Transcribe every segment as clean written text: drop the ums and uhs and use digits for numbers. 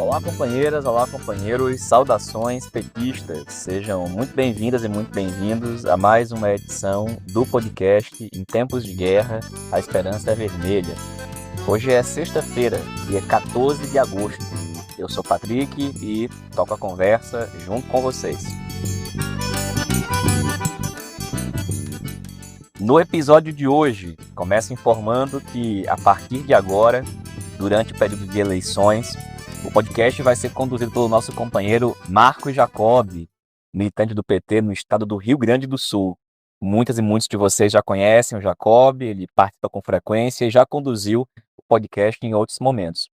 Olá, companheiras, olá, companheiros, saudações petistas. Sejam muito bem-vindas e muito bem-vindos a mais uma edição do podcast Em Tempos de Guerra, a Esperança é Vermelha. Hoje é sexta-feira, dia 14 de agosto. Eu sou Patrick e toco a conversa junto com vocês. No episódio de hoje, começo informando que, a partir de agora, durante o período de eleições, o podcast vai ser conduzido pelo nosso companheiro Marcos Jacob, militante do PT no estado do Rio Grande do Sul. Muitas e muitos de vocês já conhecem o Jacob, ele participa com frequência e já conduziu o podcast em outros momentos.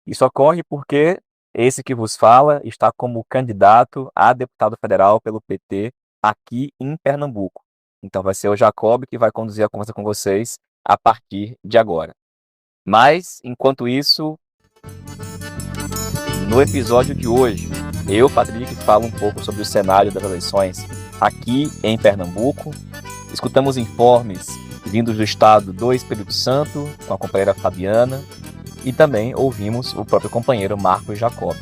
Isso ocorre porque esse que vos fala está como candidato a deputado federal pelo PT aqui em Pernambuco. Então vai ser o Jacob que vai conduzir a conversa com vocês a partir de agora. Mas, enquanto isso, no episódio de hoje, eu, Patrick, falo um pouco sobre o cenário das eleições aqui em Pernambuco. Escutamos informes vindos do estado do Espírito Santo, com a companheira Fabiana, e também ouvimos o próprio companheiro Marcos Jacob.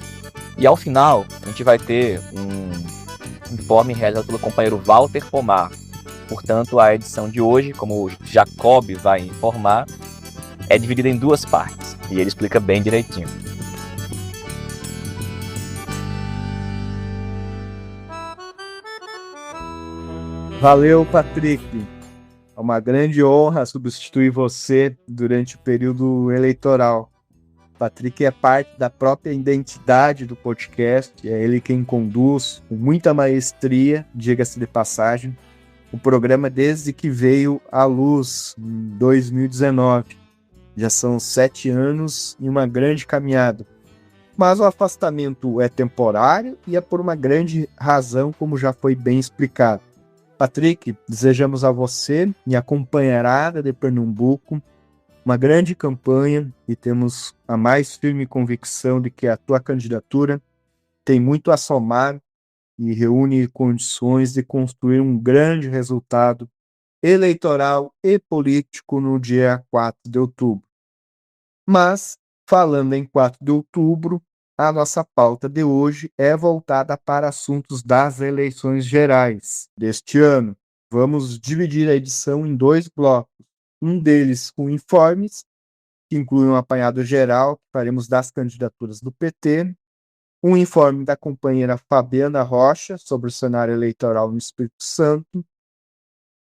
E ao final, a gente vai ter um informe realizado pelo companheiro Walter Pomar. Portanto, a edição de hoje, como o Jacob vai informar, é dividida em duas partes, e ele explica bem direitinho. Valeu, Patrick. É uma grande honra substituir você durante o período eleitoral. Patrick é parte da própria identidade do podcast, é ele quem conduz com muita maestria, diga-se de passagem, o programa desde que veio à luz em 2019. Já são 7 anos e uma grande caminhada. Mas o afastamento é temporário e é por uma grande razão, como já foi bem explicado. Patrick, desejamos a você e a companheirada de Pernambuco uma grande campanha e temos a mais firme convicção de que a tua candidatura tem muito a somar e reúne condições de construir um grande resultado eleitoral e político no dia 4 de outubro. Mas, falando em 4 de outubro, a nossa pauta de hoje é voltada para assuntos das eleições gerais deste ano. Vamos dividir a edição em 2 blocos. Um deles com informes, que inclui um apanhado geral que faremos das candidaturas do PT, um informe da companheira Fabiana Rocha sobre o cenário eleitoral no Espírito Santo,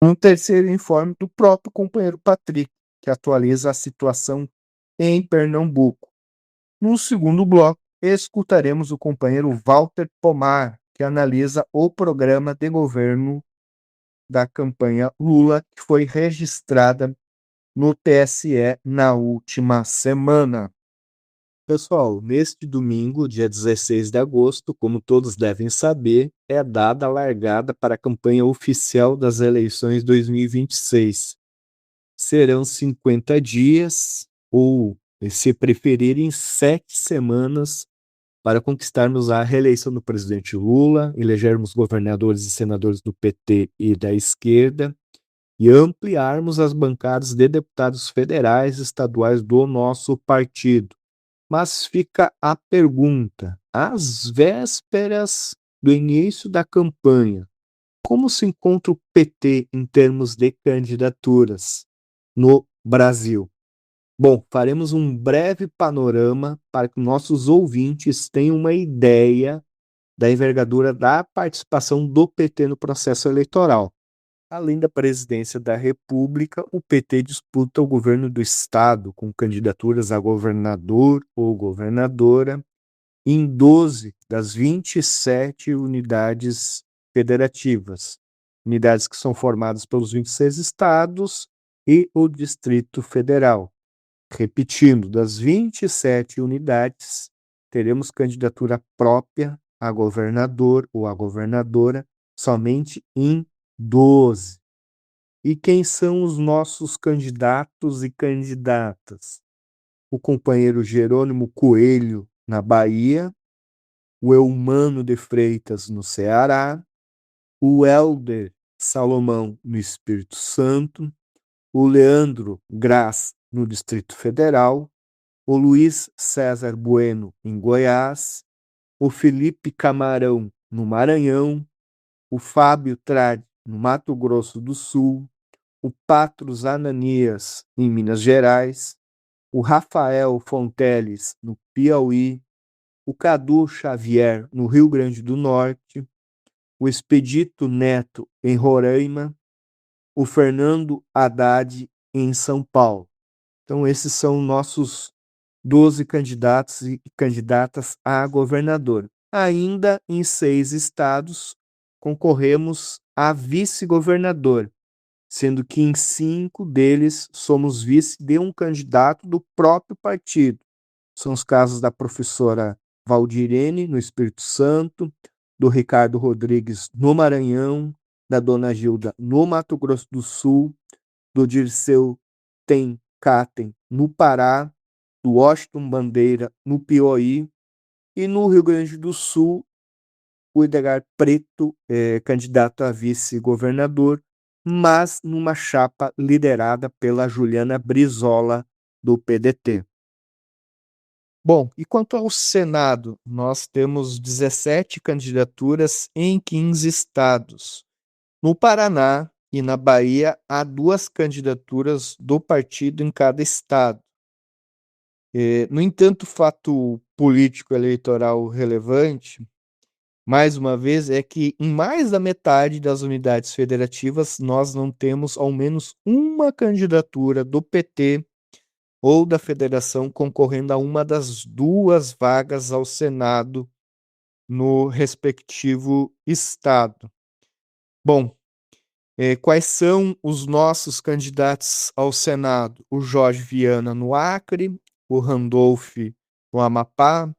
um terceiro informe do próprio companheiro Patrick, que atualiza a situação em Pernambuco. No segundo bloco, escutaremos o companheiro Walter Pomar, que analisa o programa de governo da campanha Lula, que foi registrada no TSE na última semana. Pessoal, neste domingo, dia 16 de agosto, como todos devem saber, é dada a largada para a campanha oficial das eleições 2026. Serão 50 dias, ou, se preferirem, 7 semanas para conquistarmos a reeleição do presidente Lula, elegermos governadores e senadores do PT e da esquerda e ampliarmos as bancadas de deputados federais e estaduais do nosso partido. Mas fica a pergunta, às vésperas do início da campanha, como se encontra o PT em termos de candidaturas no Brasil? Bom, faremos um breve panorama para que nossos ouvintes tenham uma ideia da envergadura da participação do PT no processo eleitoral. Além da presidência da República, o PT disputa o governo do Estado com candidaturas a governador ou governadora em 12 das 27 unidades federativas, unidades que são formadas pelos 26 estados e o Distrito Federal. Repetindo, das 27 unidades, teremos candidatura própria a governador ou a governadora somente em 12. E quem são os nossos candidatos e candidatas? O companheiro Jerônimo Coelho, na Bahia, o Eumano de Freitas, no Ceará, o Helder Salomão, no Espírito Santo, o Leandro Graz, no Distrito Federal, o Luiz César Bueno, em Goiás, o Felipe Camarão, no Maranhão, o Fábio Tradi, no Mato Grosso do Sul, o Patros Ananias, em Minas Gerais, o Rafael Fonteles, no Piauí, o Cadu Xavier, no Rio Grande do Norte, o Expedito Neto, em Roraima, o Fernando Haddad, em São Paulo. Então, esses são nossos 12 candidatos e candidatas a governador. Ainda em 6 estados, concorremos a vice-governador, sendo que em 5 deles somos vice de um candidato do próprio partido. São os casos da professora Valdirene, no Espírito Santo, do Ricardo Rodrigues, no Maranhão, da dona Gilda, no Mato Grosso do Sul, do Dirceu Tencaten, no Pará, do Washington Bandeira, no Piauí, e no Rio Grande do Sul, o Edgar Preto, candidato a vice-governador, mas numa chapa liderada pela Juliana Brizola, do PDT. Bom, e quanto ao Senado, nós temos 17 candidaturas em 15 estados. No Paraná e na Bahia, há 2 candidaturas do partido em cada estado. No entanto, o fato político eleitoral relevante, mais uma vez, é que em mais da metade das unidades federativas nós não temos ao menos uma candidatura do PT ou da federação concorrendo a uma das 2 vagas ao Senado no respectivo estado. Bom, quais são os nossos candidatos ao Senado? O Jorge Viana no Acre, o Randolph no Amapá.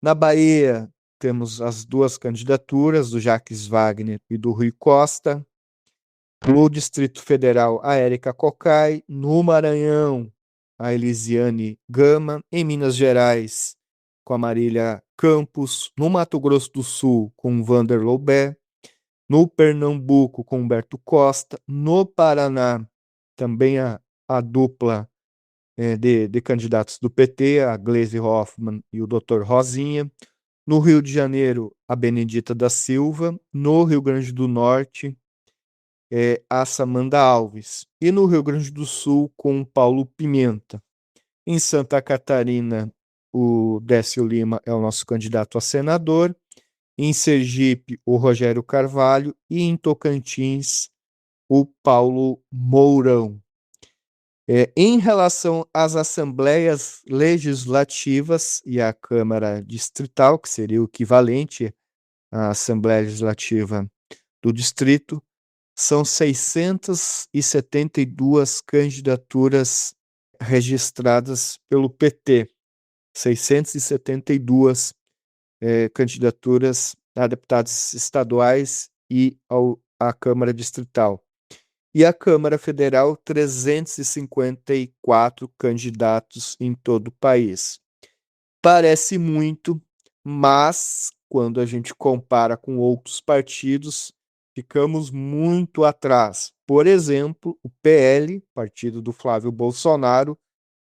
Na Bahia, temos as 2 candidaturas, do Jacques Wagner e do Rui Costa. No Distrito Federal, a Érica Cocai. No Maranhão, a Elisiane Gama. Em Minas Gerais, com a Marília Campos. No Mato Grosso do Sul, com o Vander Loubet. No Pernambuco, com Humberto Costa. No Paraná, também a dupla de candidatos do PT, a Gleisi Hoffmann e o Dr. Rosinha. No Rio de Janeiro, a Benedita da Silva. No Rio Grande do Norte, a Samanda Alves. E no Rio Grande do Sul, com o Paulo Pimenta. Em Santa Catarina, o Décio Lima é o nosso candidato a senador. Em Sergipe, o Rogério Carvalho. E em Tocantins, o Paulo Mourão. Em relação às assembleias legislativas e à Câmara Distrital, que seria o equivalente à Assembleia Legislativa do Distrito, são 672 candidaturas registradas pelo PT. 672 candidaturas a deputados estaduais e à Câmara Distrital. E a Câmara Federal, 354 candidatos em todo o país. Parece muito, mas quando a gente compara com outros partidos, ficamos muito atrás. Por exemplo, o PL, partido do Flávio Bolsonaro,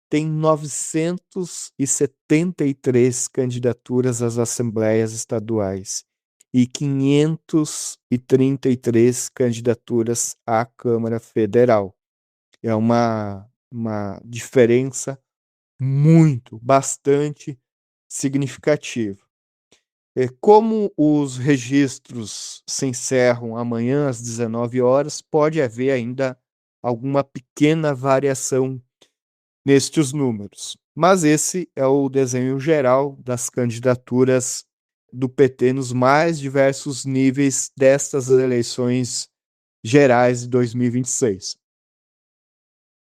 tem 973 candidaturas às assembleias estaduais e 533 candidaturas à Câmara Federal. É uma diferença bastante significativa. Como os registros se encerram amanhã às 19 horas, pode haver ainda alguma pequena variação nestes números. Mas esse é o desenho geral das candidaturas do PT nos mais diversos níveis destas eleições gerais de 2026.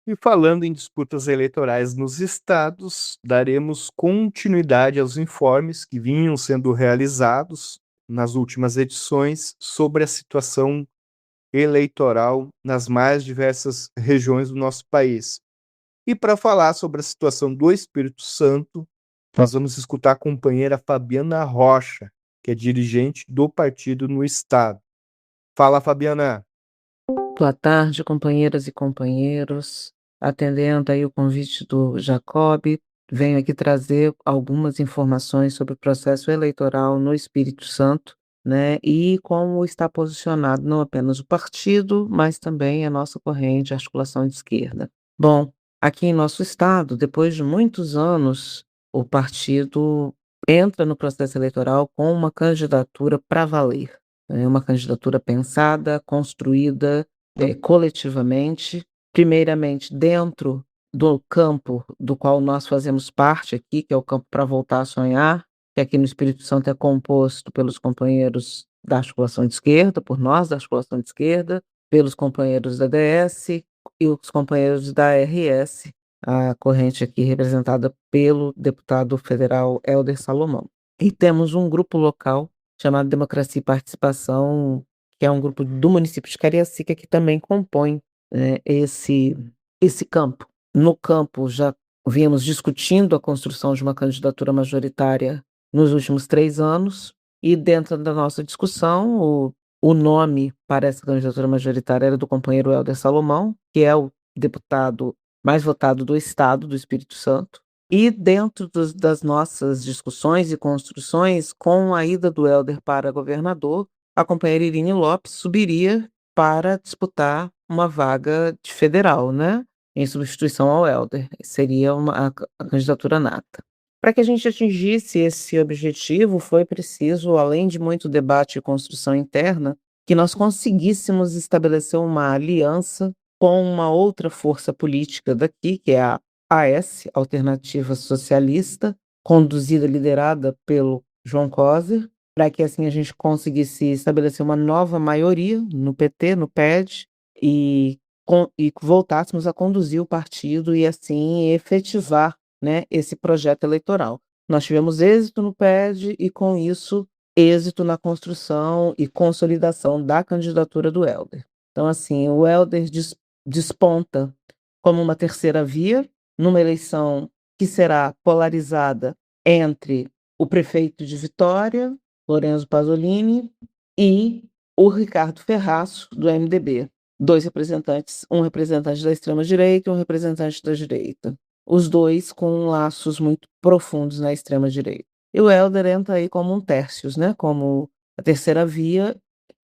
E falando em disputas eleitorais nos estados, daremos continuidade aos informes que vinham sendo realizados nas últimas edições sobre a situação eleitoral nas mais diversas regiões do nosso país. E para falar sobre a situação do Espírito Santo, nós vamos escutar a companheira Fabiana Rocha, que é dirigente do partido no estado. Fala, Fabiana. Boa tarde, companheiras e companheiros. Atendendo aí o convite do Jacob, venho aqui trazer algumas informações sobre o processo eleitoral no Espírito Santo, né, e como está posicionado não apenas o partido, mas também a nossa corrente, a articulação de esquerda. Bom, aqui em nosso estado, depois de muitos anos, o partido entra no processo eleitoral com uma candidatura para valer. É uma candidatura pensada, construída, coletivamente, primeiramente dentro do campo do qual nós fazemos parte aqui, que é o campo para voltar a sonhar, que aqui no Espírito Santo é composto pelos companheiros da articulação de esquerda, por nós da articulação de esquerda, pelos companheiros da DS e os companheiros da RS, a corrente aqui representada pelo deputado federal Helder Salomão. E temos um grupo local chamado Democracia e Participação, que é um grupo do município de Cariacica que também compõe, esse campo. No campo, já vínhamos discutindo a construção de uma candidatura majoritária nos últimos 3 anos, e dentro da nossa discussão, o nome para essa candidatura majoritária era do companheiro Helder Salomão, que é o deputado mais votado do estado do Espírito Santo. E dentro das nossas discussões e construções, com a ida do Helder para governador, a companheira Irine Lopes subiria para disputar uma vaga de federal, né? Em substituição ao Helder. Seria a candidatura nata. Para que a gente atingisse esse objetivo, foi preciso, além de muito debate e construção interna, que nós conseguíssemos estabelecer uma aliança com uma outra força política daqui, que é a AS, Alternativa Socialista, conduzida, liderada pelo João Coser, para que assim a gente conseguisse estabelecer uma nova maioria no PT, no PED, e voltássemos a conduzir o partido e assim efetivar, né, esse projeto eleitoral. Nós tivemos êxito no PED e, com isso, êxito na construção e consolidação da candidatura do Helder. Então, assim, o Helder desponta como uma terceira via numa eleição que será polarizada entre o prefeito de Vitória, Lorenzo Pasolini, e o Ricardo Ferraço, do MDB. 2 representantes, um representante da extrema-direita e um representante da direita. Os dois com laços muito profundos na extrema-direita. E o Helder entra aí como um tercius, né? Como a terceira via,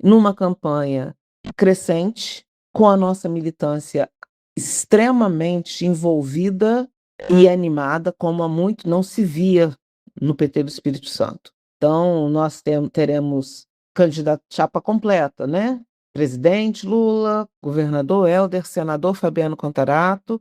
numa campanha crescente, com a nossa militância extremamente envolvida e animada, como há muito não se via no PT do Espírito Santo. Então, nós teremos candidato chapa completa, né? Presidente Lula, governador Helder, senador Fabiano Contarato,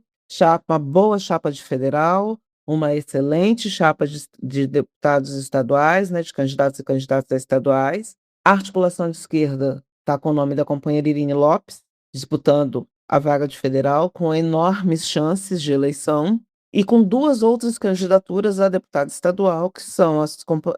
boa chapa de federal, uma excelente chapa de deputados estaduais, né, de candidatos e candidatas estaduais. A articulação de esquerda está com o nome da companheira Irine Lopes, disputando a vaga de federal, com enormes chances de eleição, e com 2 outras candidaturas a deputado estadual, que são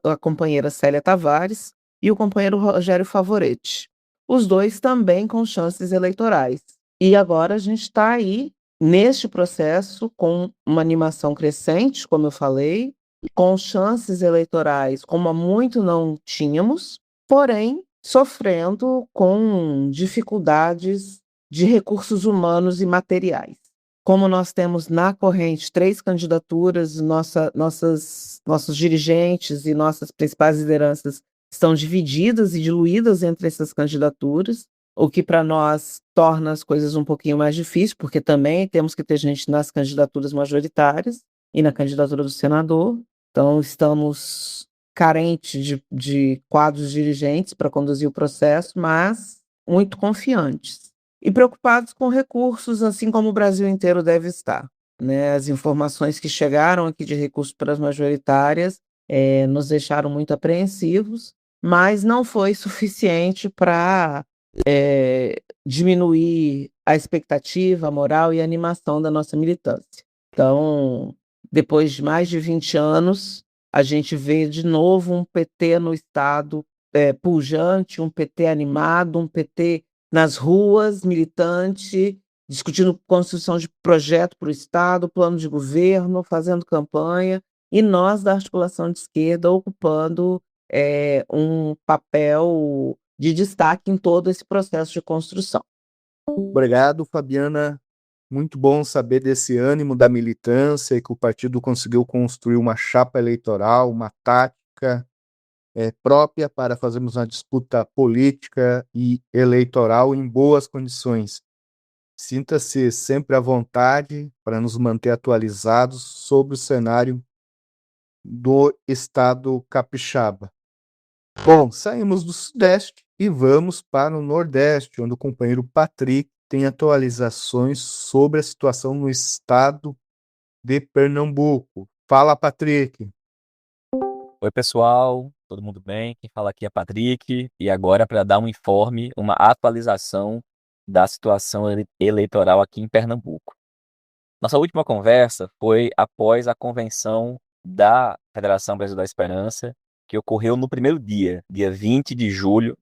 a companheira Célia Tavares e o companheiro Rogério Favoretti. Os dois também com chances eleitorais. E agora a gente está aí, neste processo, com uma animação crescente, como eu falei, com chances eleitorais como há muito não tínhamos, porém sofrendo com dificuldades de recursos humanos e materiais. Como nós temos na corrente 3 candidaturas, nossos dirigentes e nossas principais lideranças estão divididas e diluídas entre essas candidaturas, o que para nós torna as coisas um pouquinho mais difíceis, porque também temos que ter gente nas candidaturas majoritárias e na candidatura do senador. Então, estamos carentes de quadros dirigentes para conduzir o processo, mas muito confiantes. E preocupados com recursos, assim como o Brasil inteiro deve estar, né? As informações que chegaram aqui de recursos para as majoritárias nos deixaram muito apreensivos, mas não foi suficiente para diminuir a expectativa, a moral e a animação da nossa militância. Então, depois de mais de 20 anos, a gente vê de novo um PT no estado pujante, um PT animado, um PT nas ruas, militante, discutindo construção de projeto para o Estado, plano de governo, fazendo campanha, e nós, da articulação de esquerda, ocupando um papel de destaque em todo esse processo de construção. Obrigado, Fabiana. Muito bom saber desse ânimo da militância e que o partido conseguiu construir uma chapa eleitoral, uma tática própria para fazermos uma disputa política e eleitoral em boas condições. Sinta-se sempre à vontade para nos manter atualizados sobre o cenário do estado capixaba. Bom, saímos do Sudeste e vamos para o Nordeste, onde o companheiro Patrick tem atualizações sobre a situação no estado de Pernambuco. Fala, Patrick. Oi, pessoal, todo mundo bem? Quem fala aqui é Patrick, e agora para dar um informe, uma atualização da situação eleitoral aqui em Pernambuco. Nossa última conversa foi após a convenção da Federação Brasil da Esperança, que ocorreu no primeiro dia 20 de julho,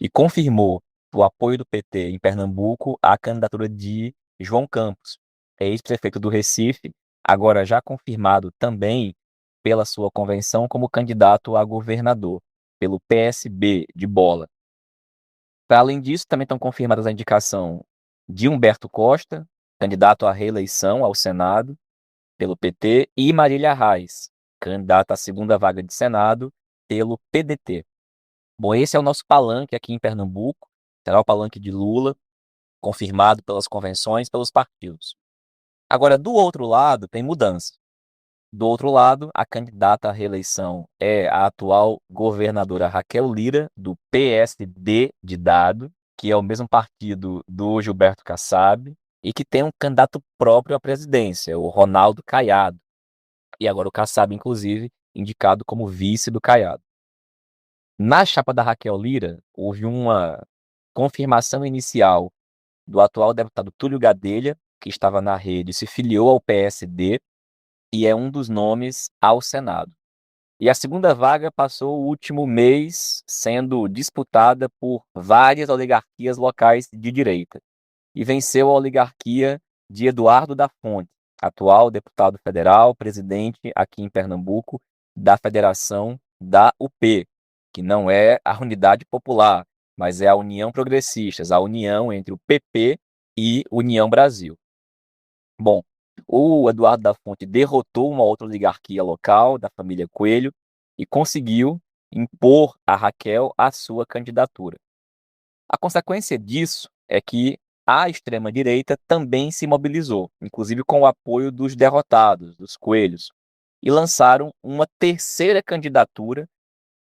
e confirmou o apoio do PT em Pernambuco à candidatura de João Campos, ex-prefeito do Recife, agora já confirmado também pela sua convenção como candidato a governador, pelo PSB de Bola. Para além disso, também estão confirmadas a indicação de Humberto Costa, candidato à reeleição ao Senado, pelo PT, e Marília Reis, candidata à segunda vaga de Senado, pelo PDT. Bom, esse é o nosso palanque aqui em Pernambuco, será o palanque de Lula, confirmado pelas convenções, pelos partidos. Agora, do outro lado, tem mudança. Do outro lado, a candidata à reeleição é a atual governadora Raquel Lira, do PSD de Dado, que é o mesmo partido do Gilberto Kassab, e que tem um candidato próprio à presidência, o Ronaldo Caiado. E agora o Kassab, inclusive, indicado como vice do Caiado. Na chapa da Raquel Lira, houve uma confirmação inicial do atual deputado Túlio Gadelha, que estava na rede, se filiou ao PSD e é um dos nomes ao Senado. E a segunda vaga passou o último mês sendo disputada por várias oligarquias locais de direita. E venceu a oligarquia de Eduardo da Fonte, atual deputado federal, presidente aqui em Pernambuco da Federação da UP, que não é a Unidade Popular, mas é a União Progressistas, a união entre o PP e União Brasil. Bom, o Eduardo da Fonte derrotou uma outra oligarquia local, da família Coelho, e conseguiu impor a Raquel a sua candidatura. A consequência disso é que a extrema-direita também se mobilizou, inclusive com o apoio dos derrotados, dos Coelhos, e lançaram uma terceira candidatura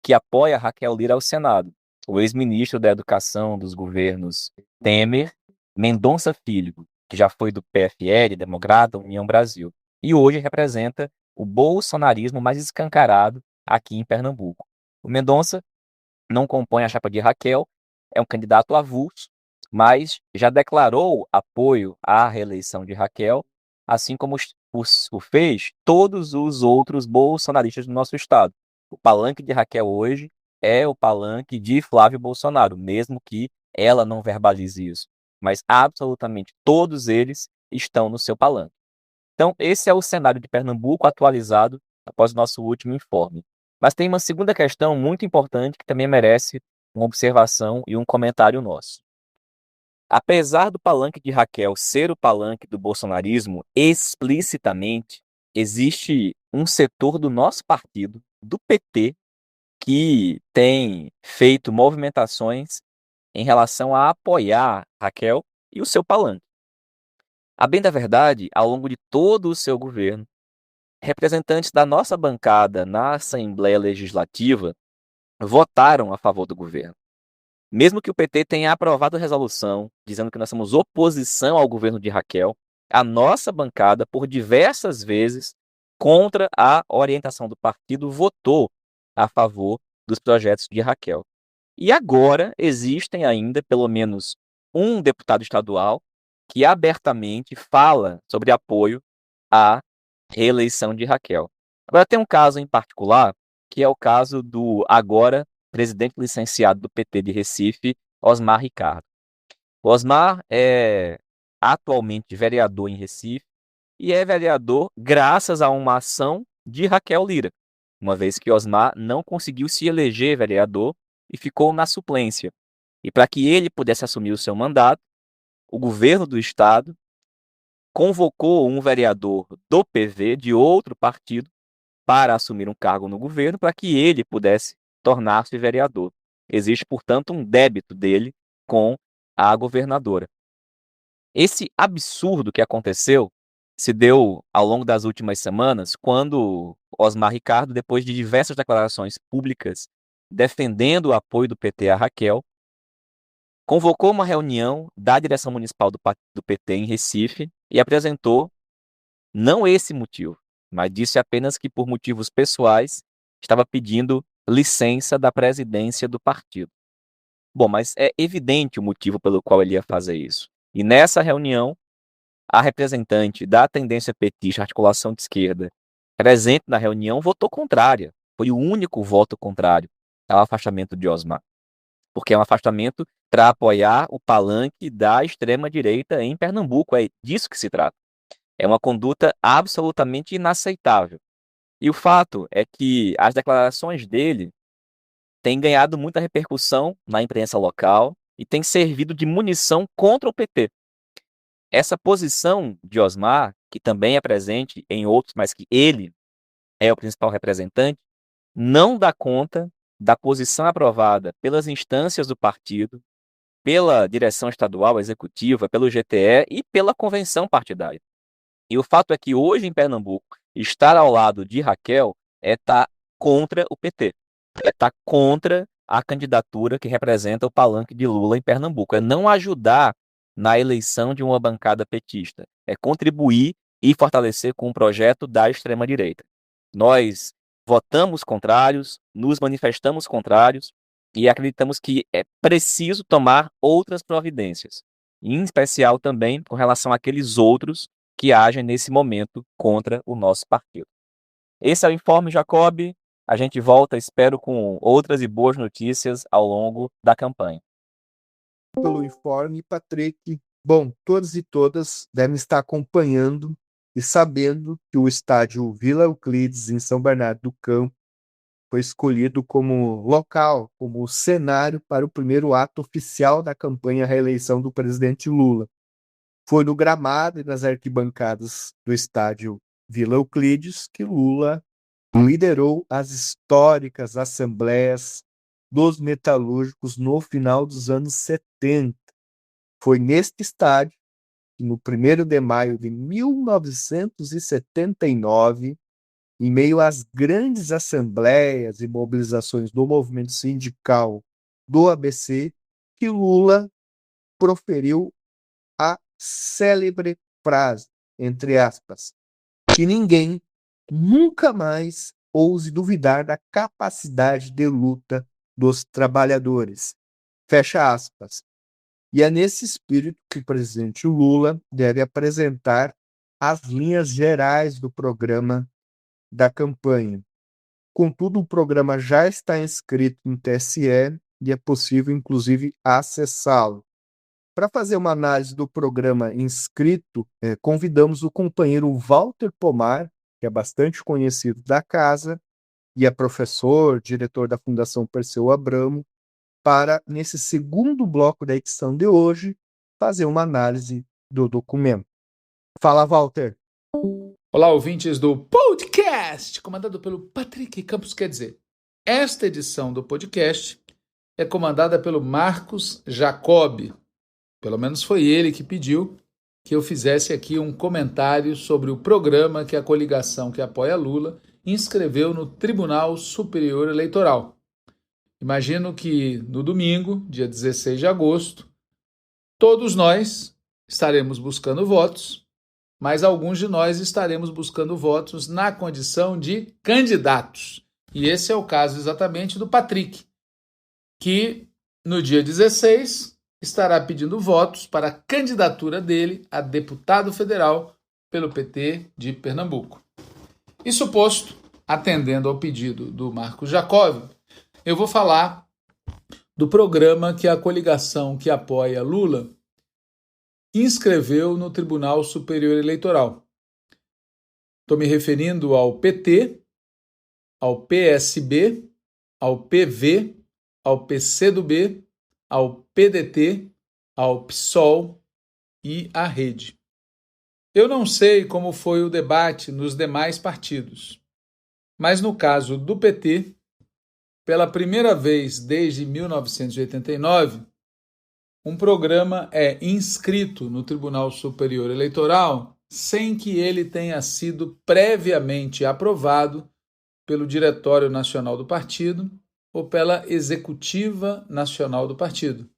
que apoia Raquel Lira ao Senado, o ex-ministro da Educação dos governos Temer, Mendonça Filho, que já foi do PFL, Democrata, União Brasil, e hoje representa o bolsonarismo mais escancarado aqui em Pernambuco. O Mendonça não compõe a chapa de Raquel, é um candidato avulso, mas já declarou apoio à reeleição de Raquel, assim como o fez todos os outros bolsonaristas do nosso estado. O palanque de Raquel hoje é o palanque de Flávio Bolsonaro, mesmo que ela não verbalize isso. Mas absolutamente todos eles estão no seu palanque. Então, esse é o cenário de Pernambuco atualizado após o nosso último informe. Mas tem uma segunda questão muito importante que também merece uma observação e um comentário nosso. Apesar do palanque de Raquel ser o palanque do bolsonarismo explicitamente, existe um setor do nosso partido, do PT, que tem feito movimentações em relação a apoiar Raquel e o seu palanque. A bem da verdade, ao longo de todo o seu governo, representantes da nossa bancada na Assembleia Legislativa votaram a favor do governo. Mesmo que o PT tenha aprovado a resolução dizendo que nós somos oposição ao governo de Raquel, a nossa bancada, por diversas vezes, contra a orientação do partido, votou a favor dos projetos de Raquel. E agora existem ainda pelo menos um deputado estadual que abertamente fala sobre apoio à reeleição de Raquel. Agora tem um caso em particular, que é o caso do agora presidente licenciado do PT de Recife, Osmar Ricardo. O Osmar é atualmente vereador em Recife e é vereador graças a uma ação de Raquel Lira, uma vez que Osmar não conseguiu se eleger vereador e ficou na suplência. E para que ele pudesse assumir o seu mandato, o governo do estado convocou um vereador do PV, de outro partido, para assumir um cargo no governo, para que ele pudesse tornar-se vereador. Existe, portanto, um débito dele com a governadora. Esse absurdo que aconteceu se deu ao longo das últimas semanas, quando Osmar Ricardo, depois de diversas declarações públicas defendendo o apoio do PT a Raquel, convocou uma reunião da direção municipal do PT em Recife e apresentou não esse motivo, mas disse apenas que, por motivos pessoais, estava pedindo licença da presidência do partido. Bom, mas é evidente o motivo pelo qual ele ia fazer isso. E nessa reunião, a representante da tendência petista, articulação de esquerda, presente na reunião, votou contrária. Foi o único voto contrário ao afastamento de Osmar. Porque é um afastamento para apoiar o palanque da extrema-direita em Pernambuco. É disso que se trata. É uma conduta absolutamente inaceitável. E o fato é que as declarações dele têm ganhado muita repercussão na imprensa local e têm servido de munição contra o PT. Essa posição de Osmar, que também é presente em outros, mas que ele é o principal representante, não dá conta da posição aprovada pelas instâncias do partido, pela direção estadual, executiva, pelo GTE e pela convenção partidária. E o fato é que hoje em Pernambuco, estar ao lado de Raquel é estar contra o PT, é estar contra a candidatura que representa o palanque de Lula em Pernambuco, é não ajudar na eleição de uma bancada petista, é contribuir e fortalecer com o projeto da extrema-direita. Nós votamos contrários, nos manifestamos contrários e acreditamos que é preciso tomar outras providências, em especial também com relação àqueles outros que agem nesse momento contra o nosso partido. Esse é o Informe Jacob. A gente volta, espero, com outras e boas notícias ao longo da campanha. Pelo informe, Patrick. Bom, todos e todas devem estar acompanhando e sabendo que o estádio Vila Euclides, em São Bernardo do Campo, foi escolhido como local, como cenário para o primeiro ato oficial da campanha à reeleição do presidente Lula. Foi no gramado e nas arquibancadas do estádio Vila Euclides que Lula liderou as históricas assembleias dos metalúrgicos no final dos anos 70. Foi neste estádio que, no 1º de maio de 1979, em meio às grandes assembleias e mobilizações do movimento sindical do ABC, que Lula proferiu a célebre frase, entre aspas, que ninguém nunca mais ouse duvidar da capacidade de luta dos trabalhadores. Fecha aspas. E é nesse espírito que o presidente Lula deve apresentar as linhas gerais do programa da campanha. Contudo, o programa já está inscrito no TSE e é possível, inclusive, acessá-lo. Para fazer uma análise do programa inscrito, convidamos o companheiro Walter Pomar, que é bastante conhecido da casa e é professor, diretor da Fundação Perseu Abramo, para, nesse segundo bloco da edição de hoje, fazer uma análise do documento. Fala, Walter. Olá, ouvintes do podcast, comandado pelo Patrick Campos. Quer dizer, esta edição do podcast é comandada pelo Marcos Jacob. Pelo menos foi ele que pediu que eu fizesse aqui um comentário sobre o programa que a coligação que apoia Lula inscreveu no Tribunal Superior Eleitoral. Imagino que no domingo, dia 16 de agosto, todos nós estaremos buscando votos, mas alguns de nós estaremos buscando votos na condição de candidatos. E esse é o caso exatamente do Patrick, que no dia 16 estará pedindo votos para a candidatura dele a deputado federal pelo PT de Pernambuco. Isso posto, atendendo ao pedido do Marcos Jacob, eu vou falar do programa que a coligação que apoia Lula inscreveu no Tribunal Superior Eleitoral. Estou me referindo ao PT, ao PSB, ao PV, ao PCdoB, ao PDT, ao PSOL e à Rede. Eu não sei como foi o debate nos demais partidos, mas no caso do PT, pela primeira vez desde 1989, um programa é inscrito no Tribunal Superior Eleitoral sem que ele tenha sido previamente aprovado pelo Diretório Nacional do Partido ou pela Executiva Nacional do Partido.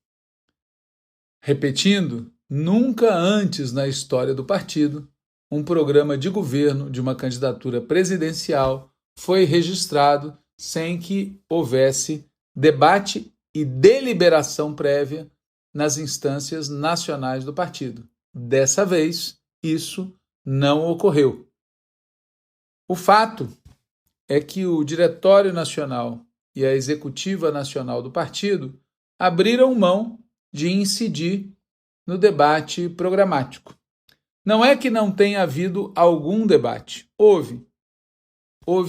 Repetindo, nunca antes na história do partido, um programa de governo de uma candidatura presidencial foi registrado sem que houvesse debate e deliberação prévia nas instâncias nacionais do partido. Dessa vez, isso não ocorreu. O fato é que o Diretório Nacional e a Executiva Nacional do partido abriram mão de incidir no debate programático. Não é que não tenha havido algum debate. Houve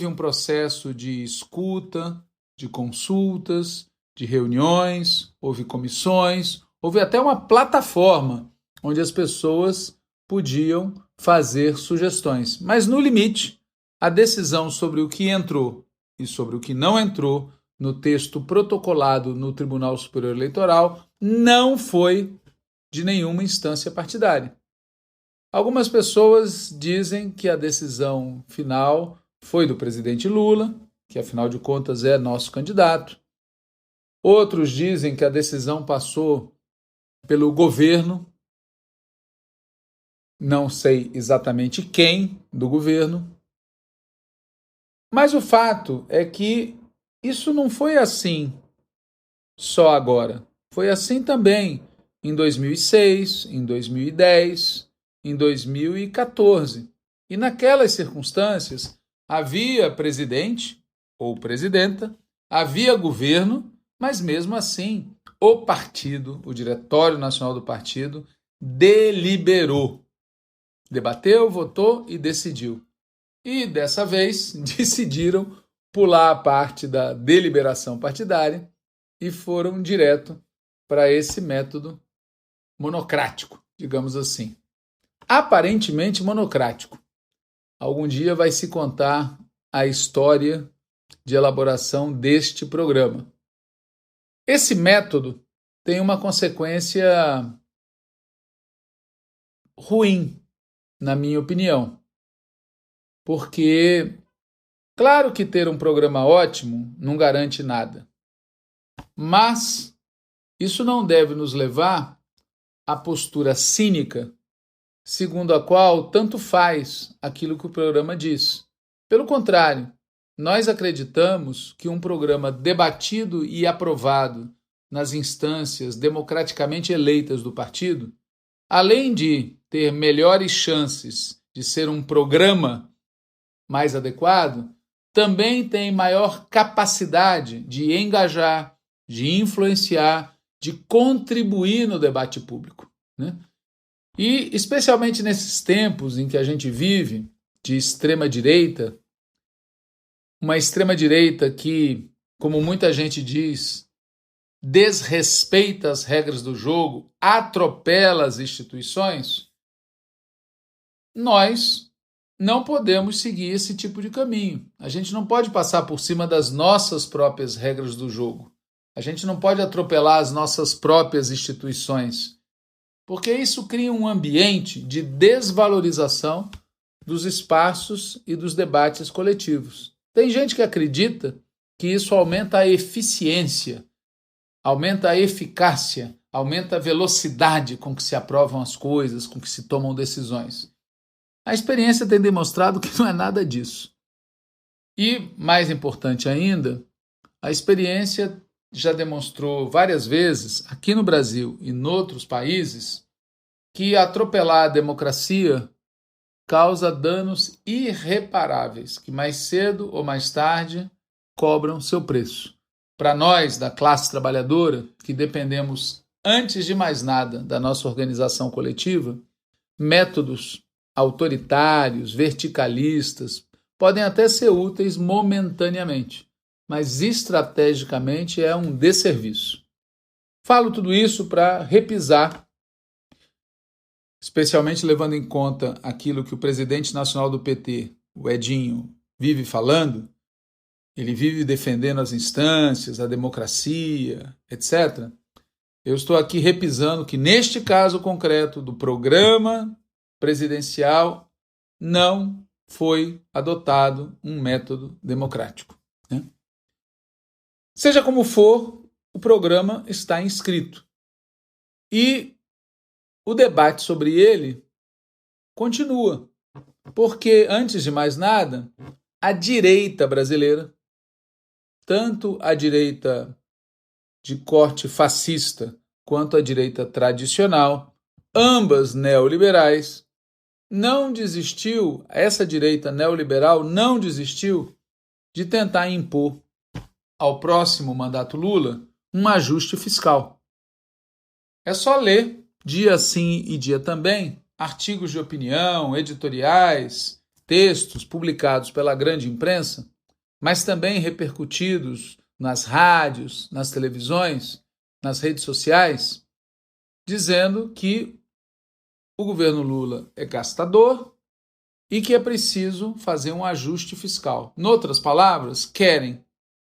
um processo de escuta, de consultas, de reuniões, houve comissões, houve até uma plataforma onde as pessoas podiam fazer sugestões. Mas, no limite, a decisão sobre o que entrou e sobre o que não entrou no texto protocolado no Tribunal Superior Eleitoral não foi de nenhuma instância partidária. Algumas pessoas dizem que a decisão final foi do presidente Lula, que afinal de contas é nosso candidato. Outros dizem que a decisão passou pelo governo, não sei exatamente quem do governo, mas o fato é que isso não foi assim só agora. Foi assim também em 2006, em 2010, em 2014. E naquelas circunstâncias havia presidente ou presidenta, havia governo, mas mesmo assim o partido, o Diretório Nacional do Partido, deliberou, debateu, votou e decidiu. E dessa vez decidiram pular a parte da deliberação partidária e foram direto para esse método monocrático, digamos assim. Aparentemente monocrático. Algum dia vai se contar a história de elaboração deste programa. Esse método tem uma consequência ruim, na minha opinião. Porque, claro que ter um programa ótimo não garante nada. Mas isso não deve nos levar à postura cínica, segundo a qual tanto faz aquilo que o programa diz. Pelo contrário, nós acreditamos que um programa debatido e aprovado nas instâncias democraticamente eleitas do partido, além de ter melhores chances de ser um programa mais adequado, também tem maior capacidade de engajar, de influenciar, de contribuir no debate público, né? E, especialmente nesses tempos em que a gente vive de extrema-direita, uma extrema-direita que, como muita gente diz, desrespeita as regras do jogo, atropela as instituições, nós não podemos seguir esse tipo de caminho. A gente não pode passar por cima das nossas próprias regras do jogo. A gente não pode atropelar as nossas próprias instituições, porque isso cria um ambiente de desvalorização dos espaços e dos debates coletivos. Tem gente que acredita que isso aumenta a eficiência, aumenta a eficácia, aumenta a velocidade com que se aprovam as coisas, com que se tomam decisões. A experiência tem demonstrado que não é nada disso. E, mais importante ainda, a experiência já demonstrou várias vezes, aqui no Brasil e em outros países, que atropelar a democracia causa danos irreparáveis, que mais cedo ou mais tarde cobram seu preço. Para nós, da classe trabalhadora, que dependemos, antes de mais nada, da nossa organização coletiva, métodos autoritários, verticalistas, podem até ser úteis momentaneamente, mas estrategicamente é um desserviço. Falo tudo isso para repisar especialmente levando em conta aquilo que o presidente nacional do PT, o Edinho, vive falando, ele vive defendendo as instâncias, a democracia, etc. Eu estou aqui repisando que, neste caso concreto do programa presidencial, não foi adotado um método democrático, né? Seja como for, o programa está inscrito. E o debate sobre ele continua. Porque, antes de mais nada, a direita brasileira, tanto a direita de corte fascista quanto a direita tradicional, ambas neoliberais, não desistiu, essa direita neoliberal não desistiu de tentar impor ao próximo mandato Lula um ajuste fiscal. É só ler, dia sim e dia também, artigos de opinião, editoriais, textos publicados pela grande imprensa, mas também repercutidos nas rádios, nas televisões, nas redes sociais, dizendo que o governo Lula é gastador e que é preciso fazer um ajuste fiscal. Em outras palavras, querem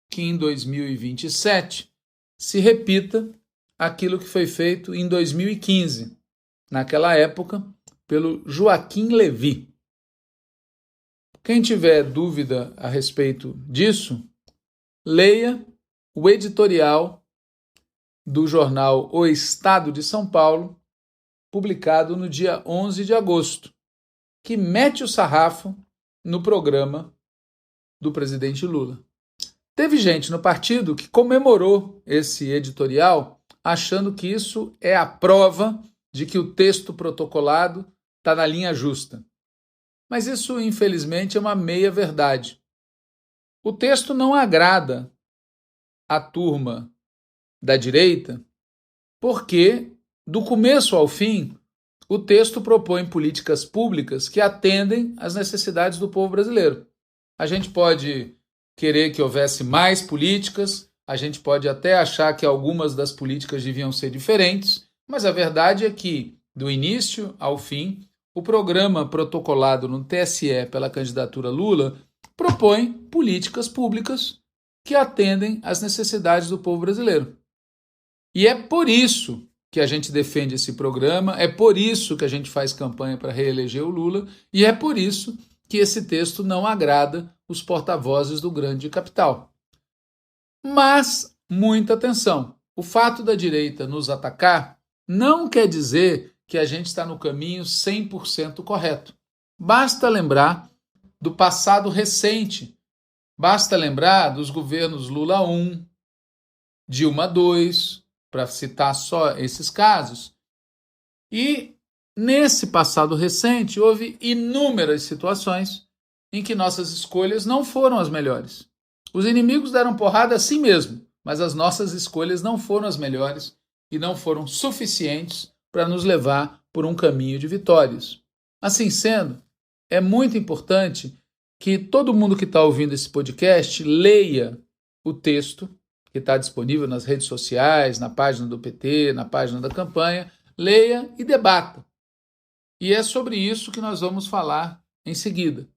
que em 2027 se repita aquilo que foi feito em 2015, naquela época, pelo Joaquim Levy. Quem tiver dúvida a respeito disso, leia o editorial do jornal O Estado de São Paulo, publicado no dia 11 de agosto, que mete o sarrafo no programa do presidente Lula. Teve gente no partido que comemorou esse editorial, achando que isso é a prova de que o texto protocolado está na linha justa. Mas isso, infelizmente, é uma meia-verdade. O texto não agrada a turma da direita, porque, do começo ao fim, o texto propõe políticas públicas que atendem às necessidades do povo brasileiro. A gente pode querer que houvesse mais políticas, a gente pode até achar que algumas das políticas deviam ser diferentes, mas a verdade é que, do início ao fim, o programa protocolado no TSE pela candidatura Lula propõe políticas públicas que atendem às necessidades do povo brasileiro. E é por isso que a gente defende esse programa, é por isso que a gente faz campanha para reeleger o Lula, e é por isso que esse texto não agrada os porta-vozes do grande capital. Mas, muita atenção, o fato da direita nos atacar não quer dizer que a gente está no caminho 100% correto. Basta lembrar do passado recente, basta lembrar dos governos Lula I, Dilma II, para citar só esses casos. E, nesse passado recente, houve inúmeras situações em que nossas escolhas não foram as melhores. Os inimigos deram porrada a si mesmo, mas as nossas escolhas não foram as melhores e não foram suficientes para nos levar por um caminho de vitórias. Assim sendo, é muito importante que todo mundo que está ouvindo esse podcast leia o texto que está disponível nas redes sociais, na página do PT, na página da campanha, leia e debata. E é sobre isso que nós vamos falar em seguida.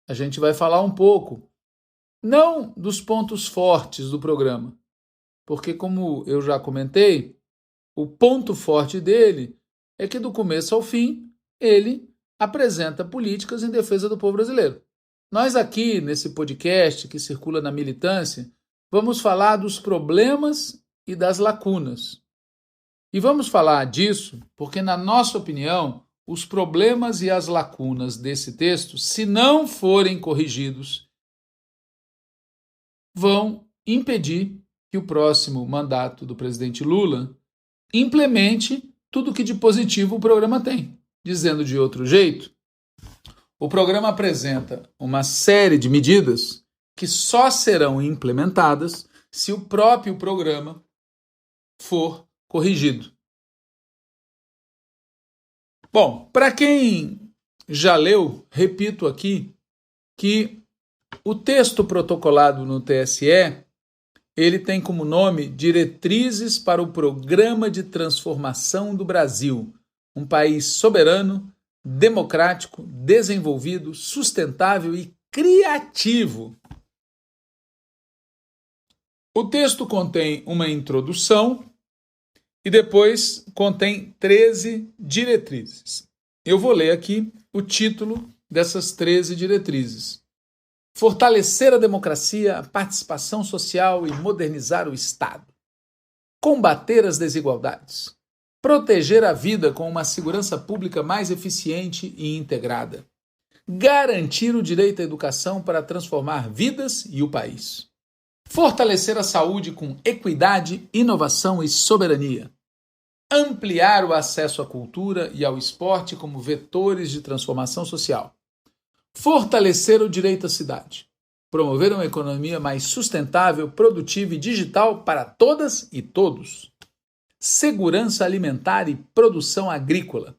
A gente vai falar um pouco, não dos pontos fortes do programa, porque, como eu já comentei, o ponto forte dele é que, do começo ao fim, ele apresenta políticas em defesa do povo brasileiro. Nós aqui, nesse podcast que circula na militância, vamos falar dos problemas e das lacunas. E vamos falar disso porque, na nossa opinião, os problemas e as lacunas desse texto, se não forem corrigidos, vão impedir que o próximo mandato do presidente Lula implemente tudo que de positivo o programa tem. Dizendo de outro jeito, o programa apresenta uma série de medidas que só serão implementadas se o próprio programa for corrigido. Bom, para quem já leu, repito aqui que o texto protocolado no TSE, ele tem como nome Diretrizes para o Programa de Transformação do Brasil, um país soberano, democrático, desenvolvido, sustentável e criativo. O texto contém uma introdução e depois contém 13 diretrizes. Eu vou ler aqui o título dessas 13 diretrizes. Fortalecer a democracia, a participação social e modernizar o Estado. Combater as desigualdades. Proteger a vida com uma segurança pública mais eficiente e integrada. Garantir o direito à educação para transformar vidas e o país. Fortalecer a saúde com equidade, inovação e soberania. Ampliar o acesso à cultura e ao esporte como vetores de transformação social. Fortalecer o direito à cidade. Promover uma economia mais sustentável, produtiva e digital para todas e todos. Segurança alimentar e produção agrícola.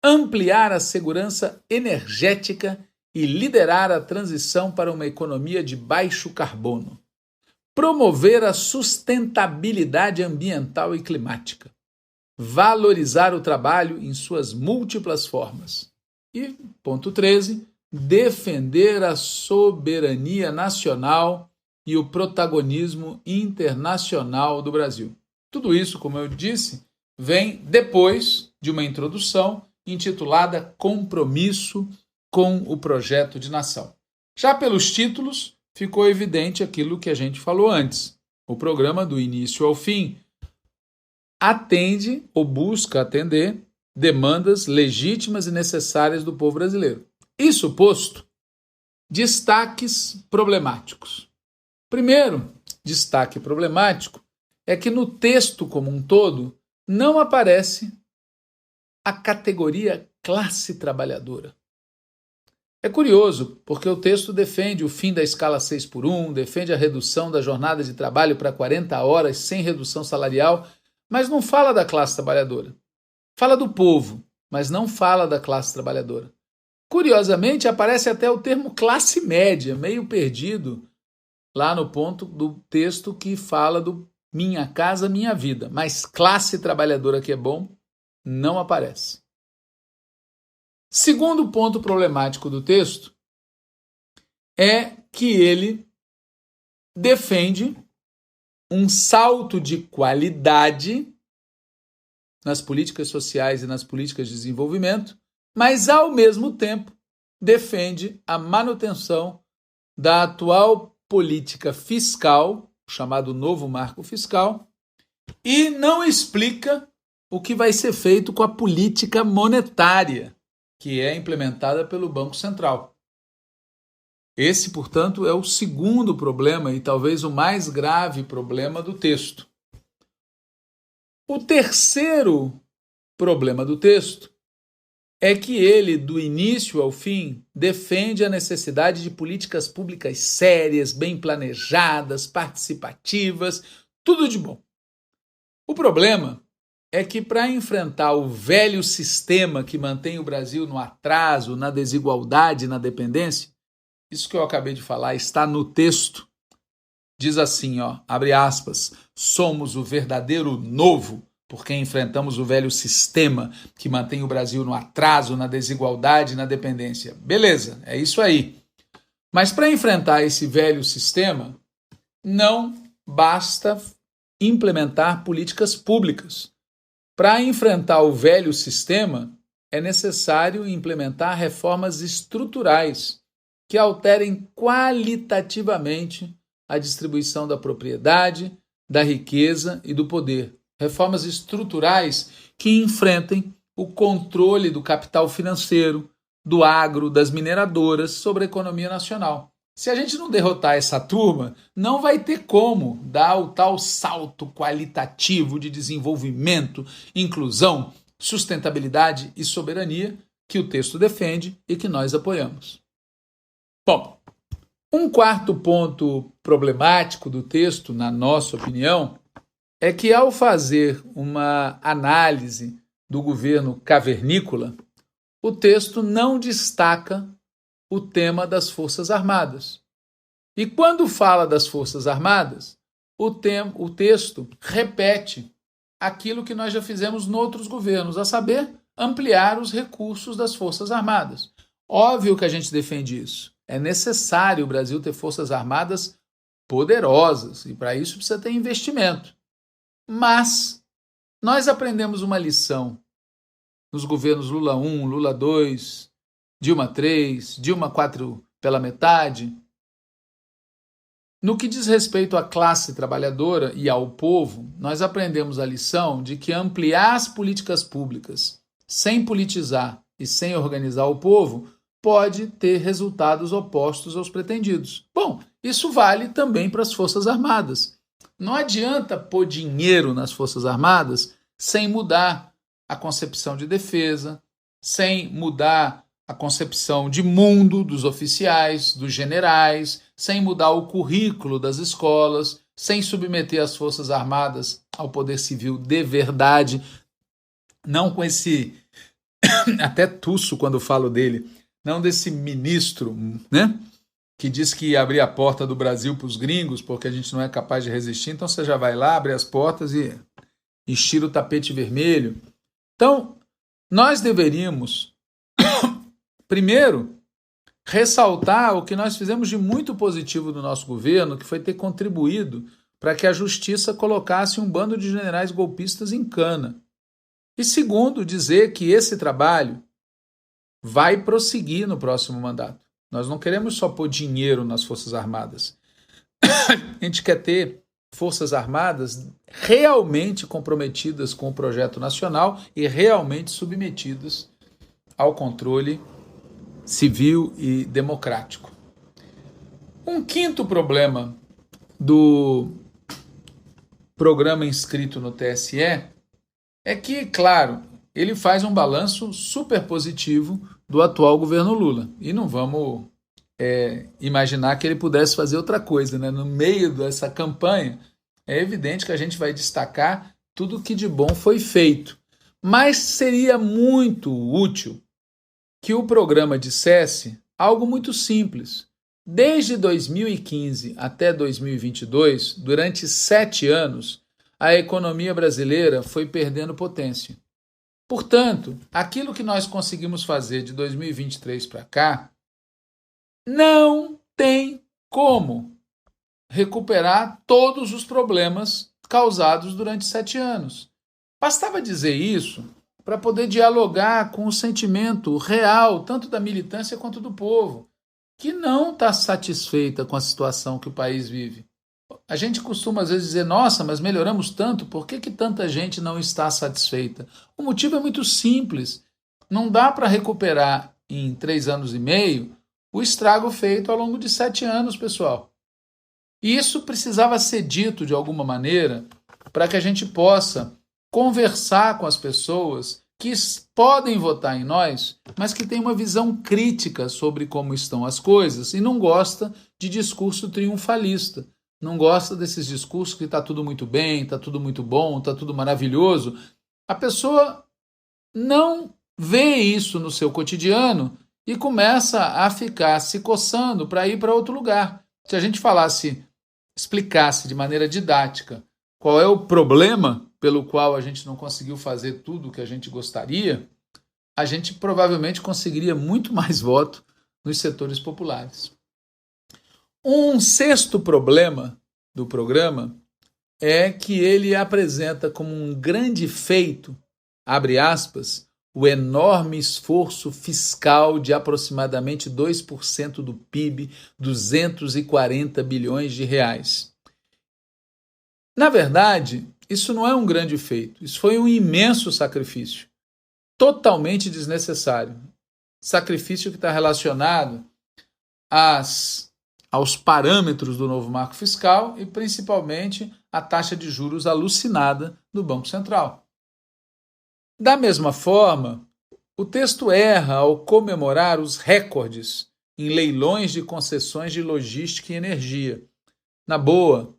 Ampliar a segurança energética e liderar a transição para uma economia de baixo carbono. Promover a sustentabilidade ambiental e climática. Valorizar o trabalho em suas múltiplas formas. E, ponto 13, defender a soberania nacional e o protagonismo internacional do Brasil. Tudo isso, como eu disse, vem depois de uma introdução intitulada Compromisso com o Projeto de Nação. Já pelos títulos, ficou evidente aquilo que a gente falou antes. O programa, do início ao fim, atende ou busca atender demandas legítimas e necessárias do povo brasileiro. Isso posto, destaques problemáticos. Primeiro destaque problemático é que no texto como um todo não aparece a categoria classe trabalhadora. É curioso, porque o texto defende o fim da escala 6x1, defende a redução da jornada de trabalho para 40 horas sem redução salarial, mas não fala da classe trabalhadora. Fala do povo, mas não fala da classe trabalhadora. Curiosamente, aparece até o termo classe média, meio perdido, lá no ponto do texto que fala do Minha Casa Minha Vida, mas classe trabalhadora, que é bom, não aparece. Segundo ponto problemático do texto é que ele defende um salto de qualidade nas políticas sociais e nas políticas de desenvolvimento, mas, ao mesmo tempo, defende a manutenção da atual política fiscal, chamado novo marco fiscal, e não explica o que vai ser feito com a política monetária, que é implementada pelo Banco Central. Esse, portanto, é o segundo problema e talvez o mais grave problema do texto. O terceiro problema do texto é que ele, do início ao fim, defende a necessidade de políticas públicas sérias, bem planejadas, participativas, tudo de bom. O problema é que, para enfrentar o velho sistema que mantém o Brasil no atraso, na desigualdade, na dependência, isso que eu acabei de falar está no texto. Diz assim, abre aspas, somos o verdadeiro novo, porque enfrentamos o velho sistema que mantém o Brasil no atraso, na desigualdade e na dependência. Beleza, é isso aí. Mas para enfrentar esse velho sistema, não basta implementar políticas públicas. Para enfrentar o velho sistema, é necessário implementar reformas estruturais que alterem qualitativamente a distribuição da propriedade, da riqueza e do poder. Reformas estruturais que enfrentem o controle do capital financeiro, do agro, das mineradoras sobre a economia nacional. Se a gente não derrotar essa turma, não vai ter como dar o tal salto qualitativo de desenvolvimento, inclusão, sustentabilidade e soberania que o texto defende e que nós apoiamos. Bom, um quarto ponto problemático do texto, na nossa opinião, é que, ao fazer uma análise do governo cavernícola, o texto não destaca o tema das Forças Armadas. E quando fala das Forças Armadas, o texto repete aquilo que nós já fizemos em outros governos, a saber, ampliar os recursos das Forças Armadas. Óbvio que a gente defende isso. É necessário o Brasil ter Forças Armadas poderosas, e para isso precisa ter investimento. Mas nós aprendemos uma lição nos governos Lula 1, Lula 2, Dilma 3, Dilma 4 pela metade. No que diz respeito à classe trabalhadora e ao povo, nós aprendemos a lição de que ampliar as políticas públicas sem politizar e sem organizar o povo pode ter resultados opostos aos pretendidos. Bom, isso vale também para as Forças Armadas. Não adianta pôr dinheiro nas Forças Armadas sem mudar a concepção de defesa, sem mudar a concepção de mundo dos oficiais, dos generais, sem mudar o currículo das escolas, sem submeter as Forças Armadas ao poder civil de verdade, não com esse, até tuço quando falo dele, não desse ministro, né, que diz que ia abrir a porta do Brasil para os gringos, porque a gente não é capaz de resistir, então você já vai lá, abre as portas e estira o tapete vermelho. Então, nós deveríamos primeiro, ressaltar o que nós fizemos de muito positivo do nosso governo, que foi ter contribuído para que a justiça colocasse um bando de generais golpistas em cana. E segundo, dizer que esse trabalho vai prosseguir no próximo mandato. Nós não queremos só pôr dinheiro nas Forças Armadas. A gente quer ter Forças Armadas realmente comprometidas com o projeto nacional e realmente submetidas ao controle civil e democrático. Um quinto problema do programa inscrito no TSE é que, claro, ele faz um balanço super positivo do atual governo Lula. E não vamos imaginar que ele pudesse fazer outra coisa, né? No meio dessa campanha, é evidente que a gente vai destacar tudo que de bom foi feito. Mas seria muito útil que o programa dissesse algo muito simples. Desde 2015 até 2022, durante 7 anos, a economia brasileira foi perdendo potência. Portanto, aquilo que nós conseguimos fazer de 2023 para cá, não tem como recuperar todos os problemas causados durante 7 anos. Bastava dizer isso para poder dialogar com o sentimento real, tanto da militância quanto do povo, que não está satisfeita com a situação que o país vive. A gente costuma às vezes dizer, nossa, mas melhoramos tanto, por que tanta gente não está satisfeita? O motivo é muito simples. Não dá para recuperar em 3 anos e meio o estrago feito ao longo de 7 anos, pessoal. E isso precisava ser dito de alguma maneira para que a gente possa conversar com as pessoas que podem votar em nós, mas que têm uma visão crítica sobre como estão as coisas e não gosta de discurso triunfalista. Não gosta desses discursos que está tudo muito bem, está tudo muito bom, está tudo maravilhoso. A pessoa não vê isso no seu cotidiano e começa a ficar se coçando para ir para outro lugar. Se a gente explicasse de maneira didática qual é o problema pelo qual a gente não conseguiu fazer tudo o que a gente gostaria, a gente provavelmente conseguiria muito mais voto nos setores populares. Um sexto problema do programa é que ele apresenta como um grande feito, abre aspas, o enorme esforço fiscal de aproximadamente 2% do PIB, 240 bilhões de reais. Na verdade, isso não é um grande feito, isso foi um imenso sacrifício, totalmente desnecessário. Sacrifício que está relacionado aos parâmetros do novo marco fiscal e principalmente a taxa de juros alucinada do Banco Central. Da mesma forma, o texto erra ao comemorar os recordes em leilões de concessões de logística e energia. Na boa,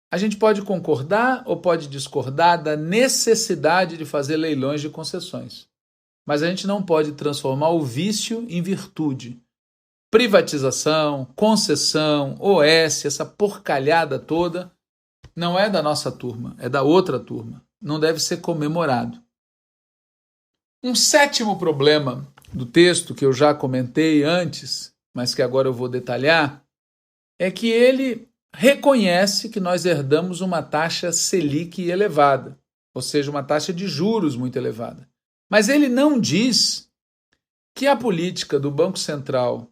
a gente pode concordar ou pode discordar da necessidade de fazer leilões de concessões, mas a gente não pode transformar o vício em virtude. Privatização, concessão, OS, essa porcalhada toda, não é da nossa turma, é da outra turma. Não deve ser comemorado. Um sétimo problema do texto, que eu já comentei antes, mas que agora eu vou detalhar, é que ele reconhece que nós herdamos uma taxa Selic elevada, ou seja, uma taxa de juros muito elevada. Mas ele não diz que a política do Banco Central,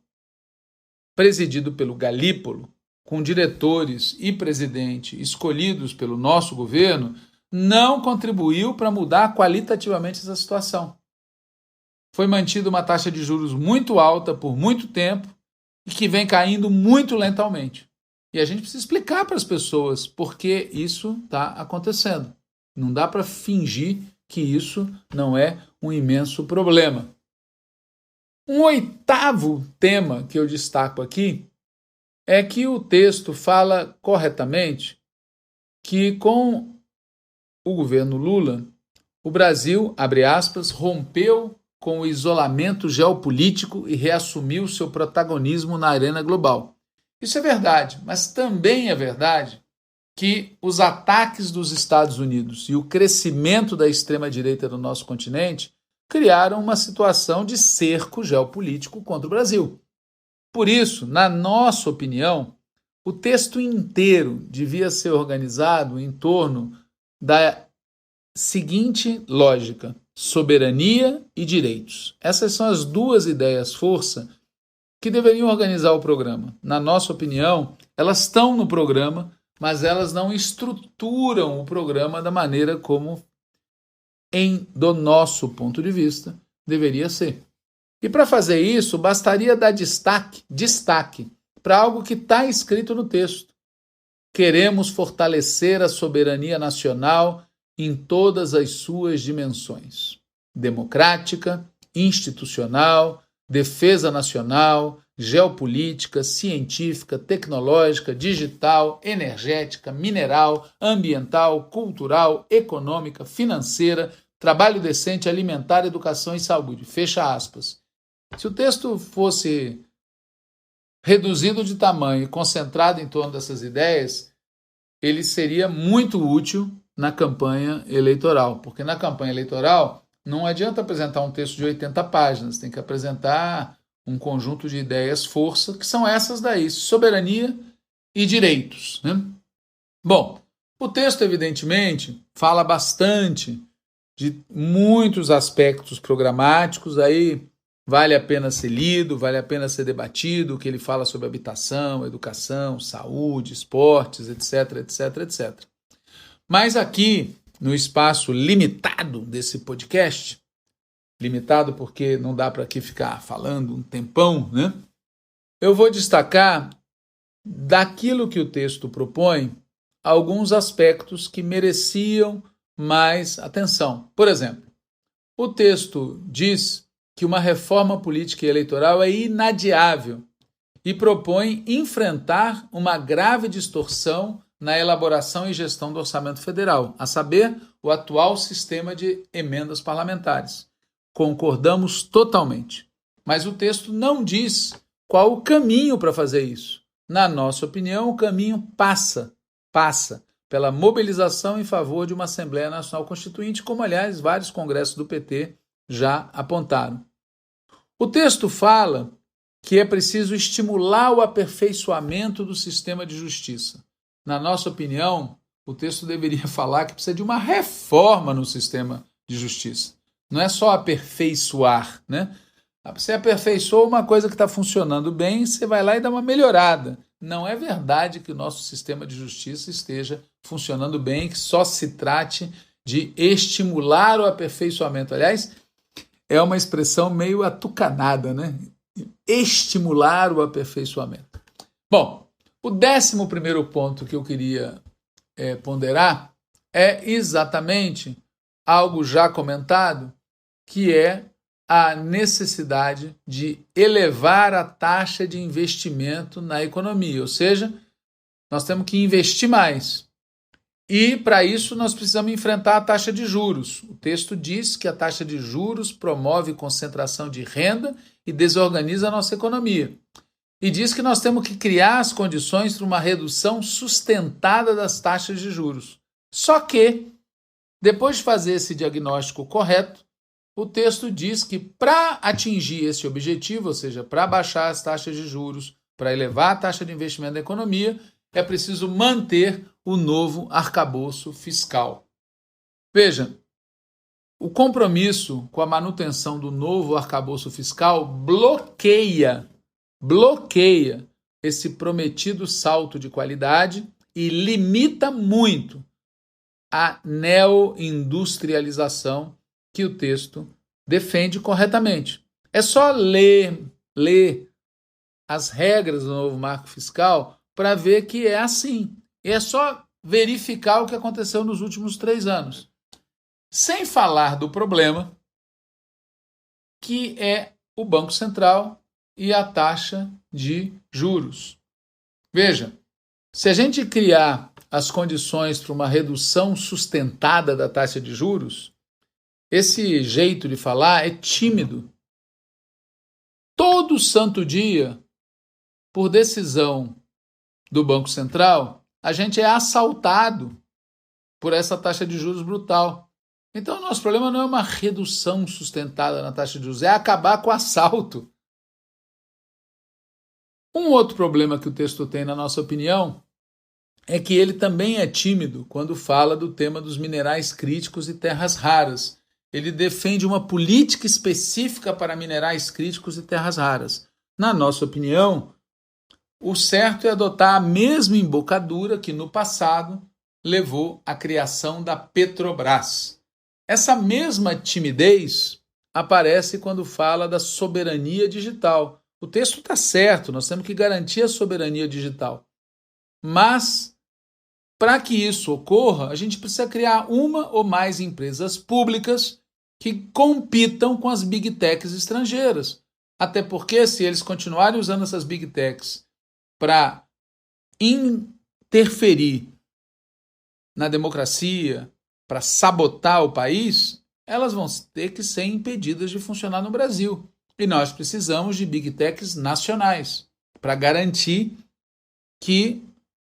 presidido pelo Galípolo, com diretores e presidente escolhidos pelo nosso governo, não contribuiu para mudar qualitativamente essa situação. Foi mantida uma taxa de juros muito alta por muito tempo e que vem caindo muito lentamente. E a gente precisa explicar para as pessoas por que isso está acontecendo. Não dá para fingir que isso não é um imenso problema. Um oitavo tema que eu destaco aqui é que o texto fala corretamente que com o governo Lula, o Brasil, abre aspas, rompeu com o isolamento geopolítico e reassumiu seu protagonismo na arena global. Isso é verdade, mas também é verdade que os ataques dos Estados Unidos e o crescimento da extrema-direita no nosso continente criaram uma situação de cerco geopolítico contra o Brasil. Por isso, na nossa opinião, o texto inteiro devia ser organizado em torno da seguinte lógica: soberania e direitos. Essas são as duas ideias força que deveriam organizar o programa. Na nossa opinião, elas estão no programa, mas elas não estruturam o programa da maneira como, do nosso ponto de vista, deveria ser. E para fazer isso, bastaria dar destaque para algo que está escrito no texto. Queremos fortalecer a soberania nacional em todas as suas dimensões: democrática, institucional, defesa nacional, geopolítica, científica, tecnológica, digital, energética, mineral, ambiental, cultural, econômica, financeira, trabalho decente, alimentar, educação e saúde. Fecha aspas. Se o texto fosse reduzido de tamanho e concentrado em torno dessas ideias, ele seria muito útil na campanha eleitoral, porque na campanha eleitoral não adianta apresentar um texto de 80 páginas, tem que apresentar um conjunto de ideias força, que são essas daí: soberania e direitos, né? Bom, o texto, evidentemente, fala bastante de muitos aspectos programáticos, aí vale a pena ser lido, vale a pena ser debatido, que ele fala sobre habitação, educação, saúde, esportes, etc, etc, etc. Mas aqui, no espaço limitado desse podcast, limitado porque não dá para aqui ficar falando um tempão, né? Eu vou destacar daquilo que o texto propõe alguns aspectos que mereciam mais atenção. Por exemplo, o texto diz que uma reforma política e eleitoral é inadiável e propõe enfrentar uma grave distorção na elaboração e gestão do orçamento federal, a saber, o atual sistema de emendas parlamentares. Concordamos totalmente, mas o texto não diz qual o caminho para fazer isso. Na nossa opinião, o caminho passa pela mobilização em favor de uma Assembleia Nacional Constituinte, como, aliás, vários congressos do PT já apontaram. O texto fala que é preciso estimular o aperfeiçoamento do sistema de justiça. Na nossa opinião, o texto deveria falar que precisa de uma reforma no sistema de justiça. Não é só aperfeiçoar, né? Você aperfeiçoa uma coisa que está funcionando bem, você vai lá e dá uma melhorada. Não é verdade que o nosso sistema de justiça esteja funcionando bem, que só se trate de estimular o aperfeiçoamento. Aliás, é uma expressão meio atucanada, né? Estimular o aperfeiçoamento. Bom, o 11º ponto que eu queria ponderar é exatamente algo já comentado, que é a necessidade de elevar a taxa de investimento na economia, ou seja, nós temos que investir mais. E, para isso, nós precisamos enfrentar a taxa de juros. O texto diz que a taxa de juros promove concentração de renda e desorganiza a nossa economia. E diz que nós temos que criar as condições para uma redução sustentada das taxas de juros. Só que, depois de fazer esse diagnóstico correto, o texto diz que para atingir esse objetivo, ou seja, para baixar as taxas de juros, para elevar a taxa de investimento da economia, é preciso manter o novo arcabouço fiscal. Veja, o compromisso com a manutenção do novo arcabouço fiscal bloqueia esse prometido salto de qualidade e limita muito a neoindustrialização que o texto defende corretamente. É só ler as regras do novo marco fiscal para ver que é assim. E é só verificar o que aconteceu nos últimos 3 anos. Sem falar do problema que é o Banco Central e a taxa de juros. Veja, se a gente criar as condições para uma redução sustentada da taxa de juros, esse jeito de falar é tímido. Todo santo dia, por decisão do Banco Central, a gente é assaltado por essa taxa de juros brutal. Então, o nosso problema não é uma redução sustentada na taxa de juros, é acabar com o assalto. Um outro problema que o texto tem, na nossa opinião, é que ele também é tímido quando fala do tema dos minerais críticos e terras raras. Ele defende uma política específica para minerais críticos e terras raras. Na nossa opinião, o certo é adotar a mesma embocadura que no passado levou à criação da Petrobras. Essa mesma timidez aparece quando fala da soberania digital. O texto está certo, nós temos que garantir a soberania digital. Mas, para que isso ocorra, a gente precisa criar uma ou mais empresas públicas que compitam com as big techs estrangeiras. Até porque, se eles continuarem usando essas big techs para interferir na democracia, para sabotar o país, elas vão ter que ser impedidas de funcionar no Brasil. E nós precisamos de big techs nacionais para garantir que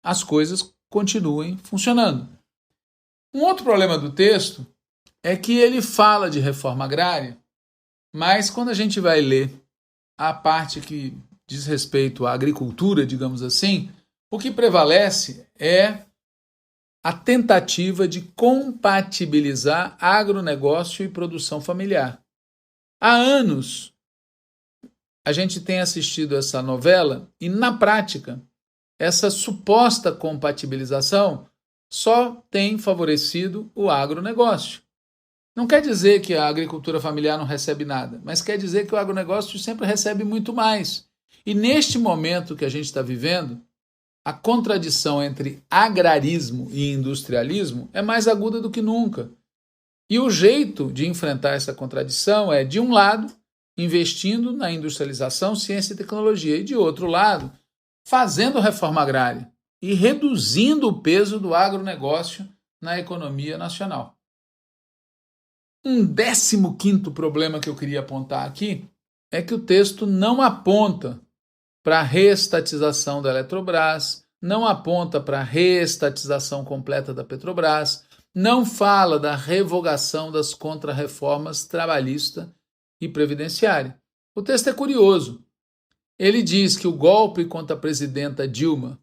as coisas continuem funcionando. Um outro problema do texto é que ele fala de reforma agrária, mas quando a gente vai ler a parte que diz respeito à agricultura, digamos assim, o que prevalece é a tentativa de compatibilizar agronegócio e produção familiar. Há anos a gente tem assistido essa novela e, na prática, essa suposta compatibilização só tem favorecido o agronegócio. Não quer dizer que a agricultura familiar não recebe nada, mas quer dizer que o agronegócio sempre recebe muito mais. E neste momento que a gente está vivendo, a contradição entre agrarismo e industrialismo é mais aguda do que nunca. E o jeito de enfrentar essa contradição é, de um lado, investindo na industrialização, ciência e tecnologia, e de outro lado, fazendo reforma agrária e reduzindo o peso do agronegócio na economia nacional. Um 15º problema que eu queria apontar aqui é que o texto não aponta para a reestatização da Eletrobras, não aponta para a reestatização completa da Petrobras, não fala da revogação das contrarreformas trabalhista e previdenciária. O texto é curioso. Ele diz que o golpe contra a presidenta Dilma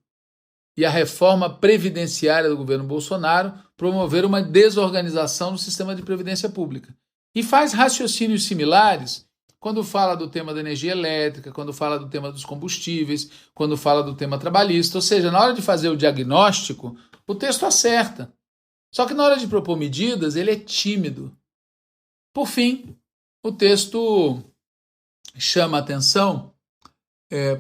e a reforma previdenciária do governo Bolsonaro promoveram uma desorganização no sistema de previdência pública. E faz raciocínios similares quando fala do tema da energia elétrica, quando fala do tema dos combustíveis, quando fala do tema trabalhista. Ou seja, na hora de fazer o diagnóstico, o texto acerta. Só que na hora de propor medidas, ele é tímido. Por fim, o texto chama a atenção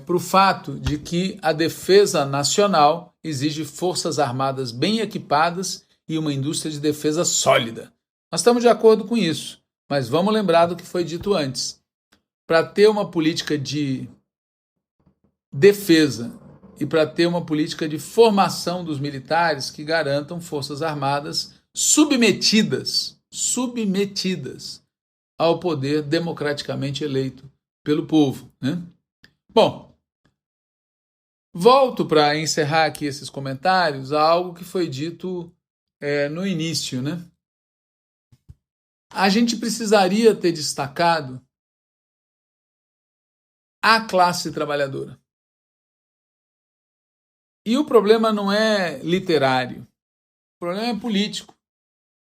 para o fato de que a defesa nacional exige forças armadas bem equipadas e uma indústria de defesa sólida. Nós estamos de acordo com isso, mas vamos lembrar do que foi dito antes. Para ter uma política de defesa e para ter uma política de formação dos militares que garantam forças armadas submetidas ao poder democraticamente eleito pelo povo, né? Bom, volto para encerrar aqui esses comentários a algo que foi dito no início, né? a gente precisaria ter destacado a classe trabalhadora. E o problema não é literário, o problema é político.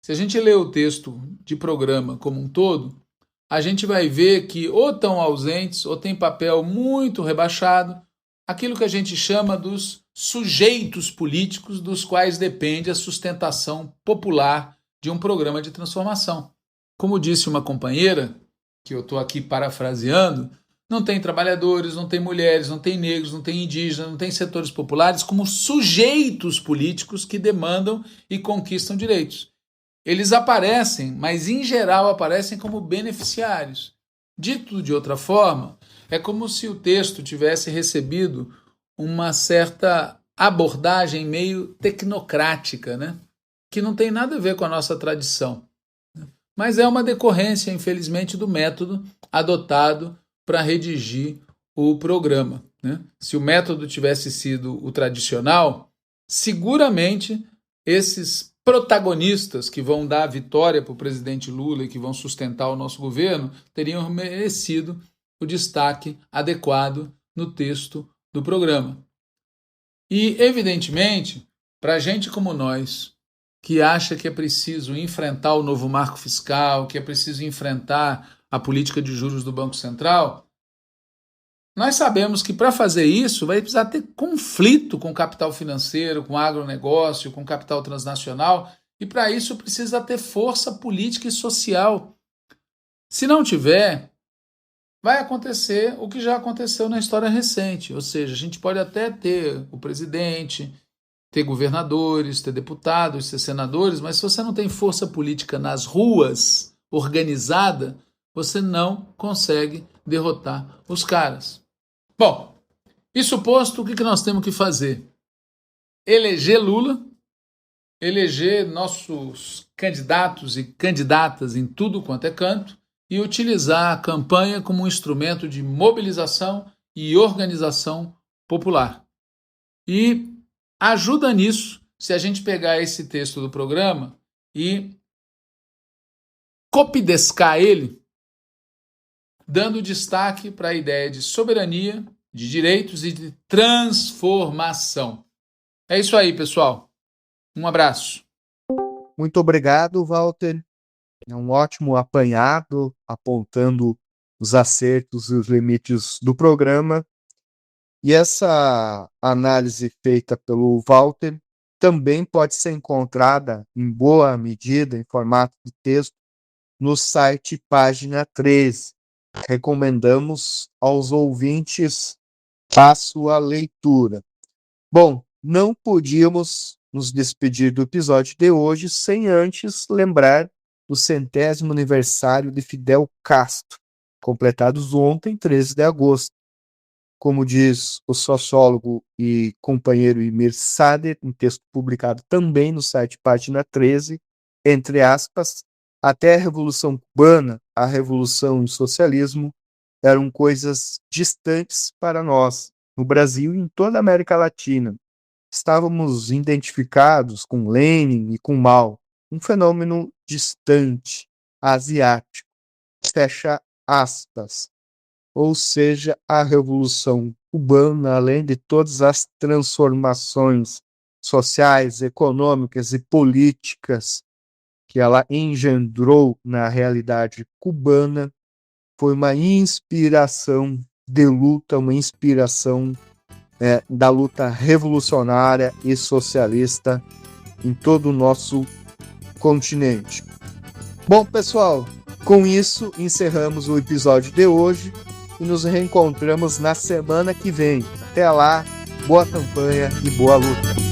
Se a gente lê o texto de programa como um todo, a gente vai ver que ou estão ausentes ou tem papel muito rebaixado aquilo que a gente chama dos sujeitos políticos dos quais depende a sustentação popular de um programa de transformação. Como disse uma companheira, que eu estou aqui parafraseando, não tem trabalhadores, não tem mulheres, não tem negros, não tem indígenas, não tem setores populares como sujeitos políticos que demandam e conquistam direitos. Eles aparecem, mas em geral aparecem como beneficiários. Dito de outra forma, é como se o texto tivesse recebido uma certa abordagem meio tecnocrática, né? Que não tem nada a ver com a nossa tradição. Mas é uma decorrência, infelizmente, do método adotado para redigir o programa, né? Se o método tivesse sido o tradicional, seguramente esses protagonistas que vão dar a vitória para o presidente Lula e que vão sustentar o nosso governo teriam merecido o destaque adequado no texto do programa. E, evidentemente, para gente como nós, que acha que é preciso enfrentar o novo marco fiscal, que é preciso enfrentar a política de juros do Banco Central, nós sabemos que para fazer isso vai precisar ter conflito com o capital financeiro, com o agronegócio, com o capital transnacional, e para isso precisa ter força política e social. Se não tiver, vai acontecer o que já aconteceu na história recente, ou seja, a gente pode até ter o presidente, ter governadores, ter deputados, ter senadores, mas se você não tem força política nas ruas, organizada, você não consegue derrotar os caras. Bom, isso posto, o que nós temos que fazer? Eleger Lula, eleger nossos candidatos e candidatas em tudo quanto é canto e utilizar a campanha como um instrumento de mobilização e organização popular. E ajuda nisso se a gente pegar esse texto do programa e copidescar ele, dando destaque para a ideia de soberania, de direitos e de transformação. É isso aí, pessoal. Um abraço. Muito obrigado, Walter. É um ótimo apanhado, apontando os acertos e os limites do programa. E essa análise feita pelo Walter também pode ser encontrada, em boa medida, em formato de texto, no site Página 13. Recomendamos aos ouvintes a sua leitura. Bom, não podíamos nos despedir do episódio de hoje sem antes lembrar do 100º aniversário de Fidel Castro, completados ontem, 13 de agosto. Como diz o sociólogo e companheiro Emir Sader, um texto publicado também no site Página 13, entre aspas, até a Revolução Cubana, a Revolução e o socialismo eram coisas distantes para nós, no Brasil e em toda a América Latina. Estávamos identificados com Lenin e com Mao, um fenômeno distante, asiático. Fecha aspas. Ou seja, a Revolução Cubana, além de todas as transformações sociais, econômicas e políticas que ela engendrou na realidade cubana, foi uma inspiração de luta, uma inspiração da luta revolucionária e socialista em todo o nosso continente. Bom, pessoal, com isso encerramos o episódio de hoje e nos reencontramos na semana que vem. Até lá, boa campanha e boa luta!